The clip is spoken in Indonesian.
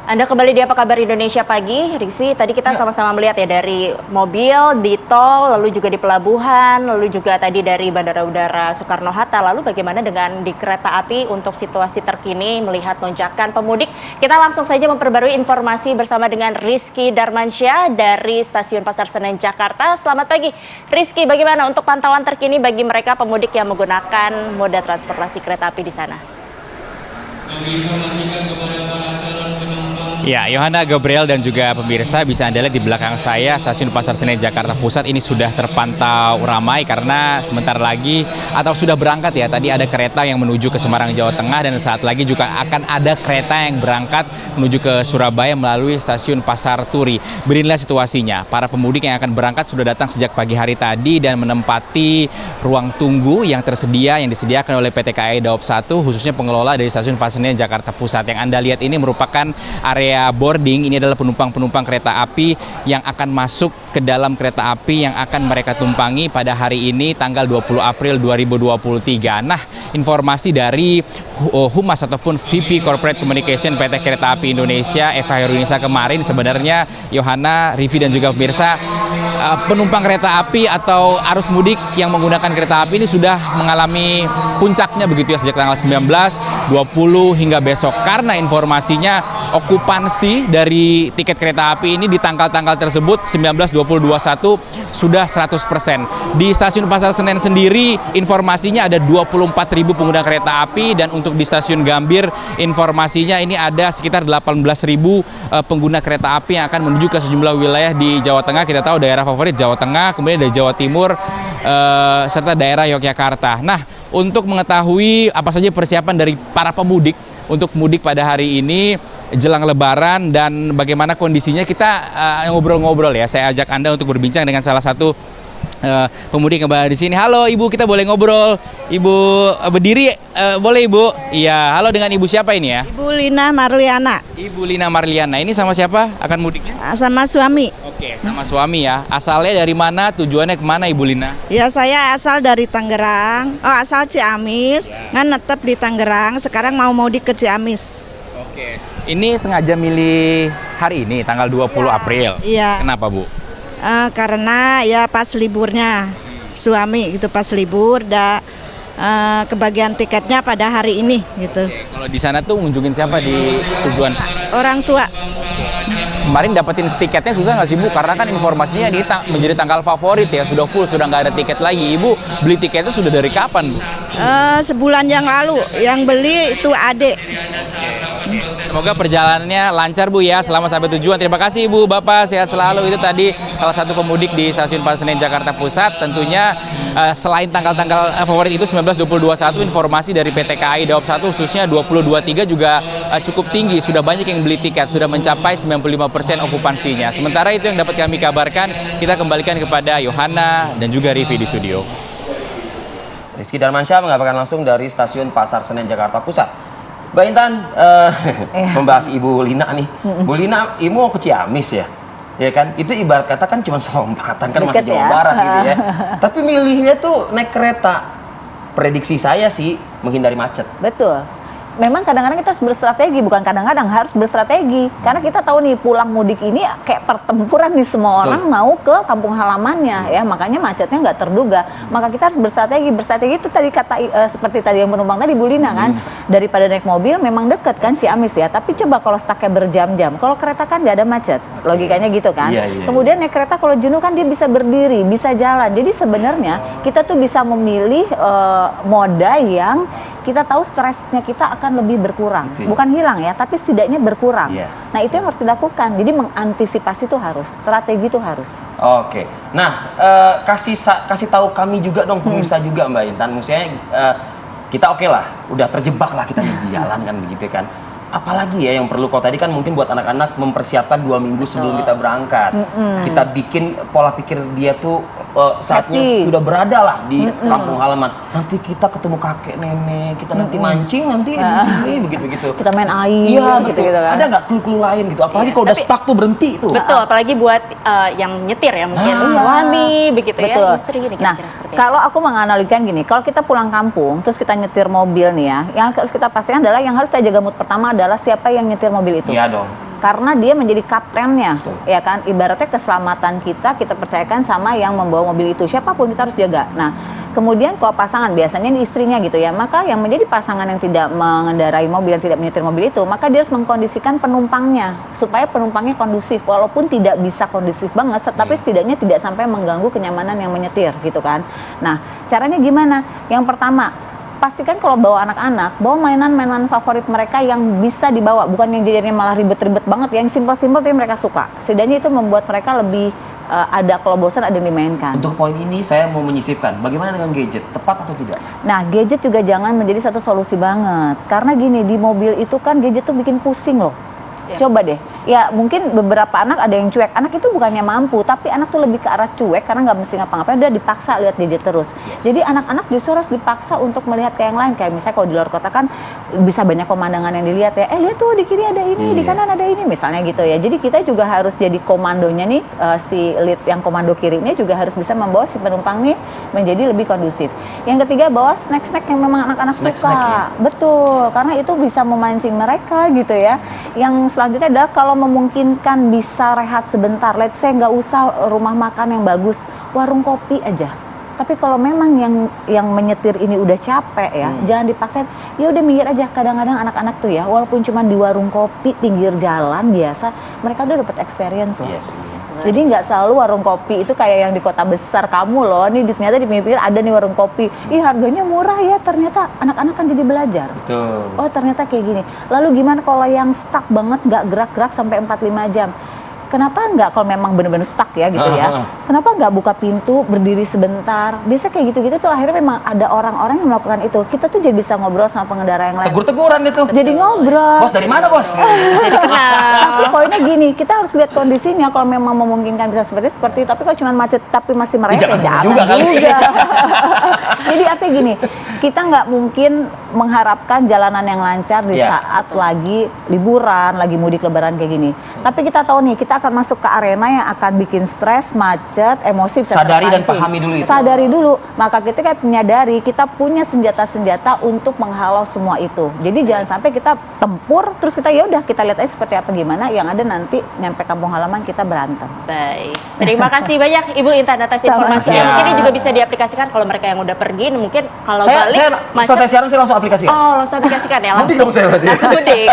Anda kembali di Apa Kabar Indonesia Pagi. Rivi, tadi kita sama-sama melihat ya dari mobil, di tol, lalu juga di pelabuhan, lalu juga tadi dari Bandara Udara Soekarno-Hatta. Lalu bagaimana dengan di kereta api untuk situasi terkini melihat lonjakan pemudik? Kita langsung saja memperbarui informasi bersama dengan Rizky Darmansyah dari Stasiun Pasar Senen, Jakarta. Selamat pagi, Rizky. Bagaimana untuk pantauan terkini bagi mereka pemudik yang menggunakan moda transportasi kereta api di sana? Ya, Yohana, Gabriel dan juga pemirsa, bisa Anda lihat di belakang saya Stasiun Pasar Senen Jakarta Pusat ini sudah terpantau ramai karena sebentar lagi atau sudah berangkat ya. Tadi ada kereta yang menuju ke Semarang, Jawa Tengah, dan saat lagi juga akan ada kereta yang berangkat menuju ke Surabaya melalui Stasiun Pasar Turi. Beginilah situasinya. Para pemudik yang akan berangkat sudah datang sejak pagi hari tadi dan menempati ruang tunggu yang tersedia yang disediakan oleh PT KAI Daob 1, khususnya pengelola dari Stasiun Pasar Senen Jakarta Pusat. Yang Anda lihat ini merupakan area boarding. Ini adalah penumpang-penumpang kereta api yang akan masuk ke dalam kereta api yang akan mereka tumpangi pada hari ini tanggal 20 April 2023. Nah, informasi dari Humas ataupun VP Corporate Communication PT Kereta Api Indonesia, Eva Herunisa, kemarin sebenarnya Yohana, Rivi dan juga pemirsa, penumpang kereta api atau arus mudik yang menggunakan kereta api ini sudah mengalami puncaknya begitu ya sejak tanggal 19, 20 hingga besok, karena informasinya okupansi dari tiket kereta api ini di tanggal-tanggal tersebut 19, 20, 21 sudah 100%. Di Stasiun Pasar Senen sendiri informasinya ada 24.000 pengguna kereta api, dan untuk di Stasiun Gambir informasinya ini ada sekitar 18.000 pengguna kereta api yang akan menuju ke sejumlah wilayah di Jawa Tengah. Kita tahu daerah favorit Jawa Tengah, kemudian dari Jawa Timur, serta daerah Yogyakarta. Nah, untuk mengetahui apa saja persiapan dari para pemudik untuk mudik pada hari ini jelang Lebaran dan bagaimana kondisinya, kita ngobrol-ngobrol ya. Saya ajak Anda untuk berbincang dengan salah satu pemudik yang berada di sini. Halo Ibu, kita boleh ngobrol? Ibu berdiri, boleh Ibu? Iya, halo, dengan Ibu siapa ini ya? Ibu Lina Marliana. Ibu Lina Marliana, ini sama siapa akan mudiknya? Sama suami. Oke, sama suami ya. Asalnya dari mana, tujuannya kemana Ibu Lina? Ya, saya asal dari Tangerang, asal Ciamis, kan netep di Tangerang, sekarang mau mudik ke Ciamis. Oke, ini sengaja milih hari ini, tanggal 20 April. Iya. Kenapa Bu? Karena ya pas liburnya suami gitu, pas libur kebagian tiketnya pada hari ini gitu. Oke, kalau di sana tuh ngunjungin siapa di tujuan? Orang tua. Kemarin dapetin tiketnya susah nggak sih Bu? Karena kan informasinya ini menjadi tanggal favorit ya, sudah full, sudah nggak ada tiket lagi. Ibu beli tiketnya sudah dari kapan Bu? Sebulan yang lalu, yang beli itu adik. Semoga perjalanannya lancar Bu ya, selamat sampai tujuan. Terima kasih Ibu, Bapak, sehat selalu. Itu tadi salah satu pemudik di Stasiun Pasar Senen Jakarta Pusat. Tentunya selain tanggal-tanggal favorit itu 19, 20, 21, informasi dari PT KAI Daob 1 khususnya 20, 23 juga cukup tinggi. Sudah banyak yang beli tiket, sudah mencapai 95% okupansinya. Sementara itu yang dapat kami kabarkan, kita kembalikan kepada Yohana dan juga Rivi di studio. Rizky Darmansyah mengabarkan langsung dari Stasiun Pasar Senen Jakarta Pusat. Mbak Intan, membahas Ibu Lina nih. Bu Lina, Ibu mau ke Ciamis ya? Ya kan? Itu ibarat kata kan cuma selompatan, kan masih Jawa Barat gitu ya. Tapi milihnya tuh naik kereta. Prediksi saya sih menghindari macet. Betul. Memang kadang-kadang kita harus berstrategi, bukan kadang-kadang harus berstrategi. Karena kita tahu nih pulang mudik ini kayak pertempuran nih, semua orang mau ke kampung halamannya ya, makanya macetnya nggak terduga. Maka kita harus berstrategi. Berstrategi itu tadi kata seperti tadi yang penumpang tadi Bu Lina kan, daripada naik mobil memang deket kan Ciamis ya. Tapi coba kalau stucknya berjam-jam, kalau kereta kan nggak ada macet, logikanya gitu kan. Kemudian naik kereta kalau jenuh kan dia bisa berdiri, bisa jalan. Jadi sebenarnya kita tuh bisa memilih moda yang kita tahu stresnya kita akan lebih berkurang, bukan hilang ya, tapi setidaknya berkurang. Nah itu yang harus dilakukan. Jadi mengantisipasi itu harus, strategi itu harus. Oke, nah kasih tahu kami juga dong, pemirsa juga Mbak Intan. Maksudnya kita oke lah, udah terjebak lah kita di jalan kan begitu kan. Apalagi ya yang perlu, kalau tadi kan mungkin buat anak-anak mempersiapkan 2 minggu sebelum kita berangkat. Kita bikin pola pikir dia tuh saatnya sudah berada lah di kampung halaman. Nanti kita ketemu kakek nenek, kita nanti mancing nanti di sini begitu-begitu. Kita main air. Iya gitu, betul. gitu kan. Ada nggak clue-clue lain gitu? Apalagi kalau udah stuck tuh berhenti tuh. Betul, apalagi buat yang nyetir ya, mungkin suami begitu Betul. ya, istri. Nah, kalau aku menganalogikan gini, kalau kita pulang kampung terus kita nyetir mobil nih ya, yang harus kita pastikan adalah yang harus kita jaga mood pertama adalah siapa yang nyetir mobil itu. Iya dong. karena dia menjadi kaptennya, ya kan? Ibaratnya keselamatan kita percayakan sama yang membawa mobil itu, siapapun kita harus jaga. Nah, kemudian kalau pasangan, biasanya ini istrinya gitu ya, maka yang menjadi pasangan yang tidak mengendarai mobil, yang tidak menyetir mobil itu, maka dia harus mengkondisikan penumpangnya supaya penumpangnya kondusif, walaupun tidak bisa kondusif banget, tapi setidaknya tidak sampai mengganggu kenyamanan yang menyetir gitu kan. Nah, caranya gimana? Yang pertama, pastikan kalau bawa anak-anak, bawa mainan-mainan favorit mereka yang bisa dibawa, bukan yang jadinya malah ribet-ribet banget, yang simpel-simpel tapi mereka suka. Setidaknya itu membuat mereka lebih ada, kalau bosan ada yang dimainkan. Untuk poin ini saya mau menyisipkan, bagaimana dengan gadget, tepat atau tidak? Nah, gadget juga jangan menjadi satu solusi banget, karena gini, di mobil itu kan gadget tuh bikin pusing loh. Coba deh, ya mungkin beberapa anak ada yang cuek, anak itu bukannya mampu, tapi anak tuh lebih ke arah cuek karena nggak mesti ngapa-ngapain, udah dipaksa lihat gadget terus. Jadi anak-anak justru harus dipaksa untuk melihat ke yang lain, kayak misalnya kalau di luar kota kan bisa banyak pemandangan yang dilihat ya, lihat tuh di kiri ada ini, di kanan ada ini, misalnya gitu ya. Jadi kita juga harus jadi komandonya nih, si lead yang komando kirinya juga harus bisa membawa si penumpang nih menjadi lebih kondusif. Yang ketiga, bawa snack-snack yang memang anak-anak suka. Ya? Betul, karena itu bisa memancing mereka gitu ya. Yang selanjutnya adalah kalau memungkinkan bisa rehat sebentar, let's say nggak usah rumah makan yang bagus, warung kopi aja. Tapi kalau memang yang menyetir ini udah capek ya, jangan dipaksain. Ya udah minggir aja. Kadang-kadang anak-anak tuh ya, walaupun cuma di warung kopi pinggir jalan biasa, mereka udah dapat experience loh. Yes. Jadi nggak selalu warung kopi itu kayak yang di kota besar kamu loh. Nih ternyata di pinggir ada nih warung kopi. Ih, harganya murah ya. Ternyata anak-anak kan jadi belajar. Betul. Oh, ternyata kayak gini. Lalu gimana kalau yang stuck banget, nggak gerak-gerak sampai 4-5 jam? Kenapa nggak, kalau memang benar-benar stuck ya gitu ya, kenapa nggak buka pintu, berdiri sebentar? Biasa kayak gitu-gitu tuh akhirnya memang ada orang-orang yang melakukan itu. Kita tuh jadi bisa ngobrol sama pengendara yang lain. Tegur-teguran itu. Jadi ngobrol. Bos dari mana bos? Jadi kenal. Tapi poinnya gini, kita harus lihat kondisinya. Kalau memang memungkinkan bisa seperti itu. Tapi kalau cuma macet tapi masih merayap, Jangan jangan juga kali. Jadi artinya gini, kita nggak mungkin mengharapkan jalanan yang lancar di Ya, saat lagi liburan, lagi mudik lebaran kayak gini. Tapi kita tahu nih, kita akan masuk ke arena yang akan bikin stres, macet, emosi. Bisa Sadari dan terpancing. pahami dulu itu. Sadari dulu. Maka kita kan menyadari kita punya senjata-senjata untuk menghalau semua itu. Jadi jangan sampai kita tempur terus kita ya udah kita lihat aja seperti apa gimana, yang ada nanti nyampe kampung halaman kita berantem. Baik, terima kasih banyak Ibu Intan atas Sama-sama. informasinya. Mungkin ini juga bisa diaplikasikan kalau mereka yang udah pergi, mungkin kalau Saya balik selesai siaran saya langsung aplikasikan. Oh, langsung aplikasikan ya, Mudik langsung. dong saya berarti. Langsung mudik. Baik.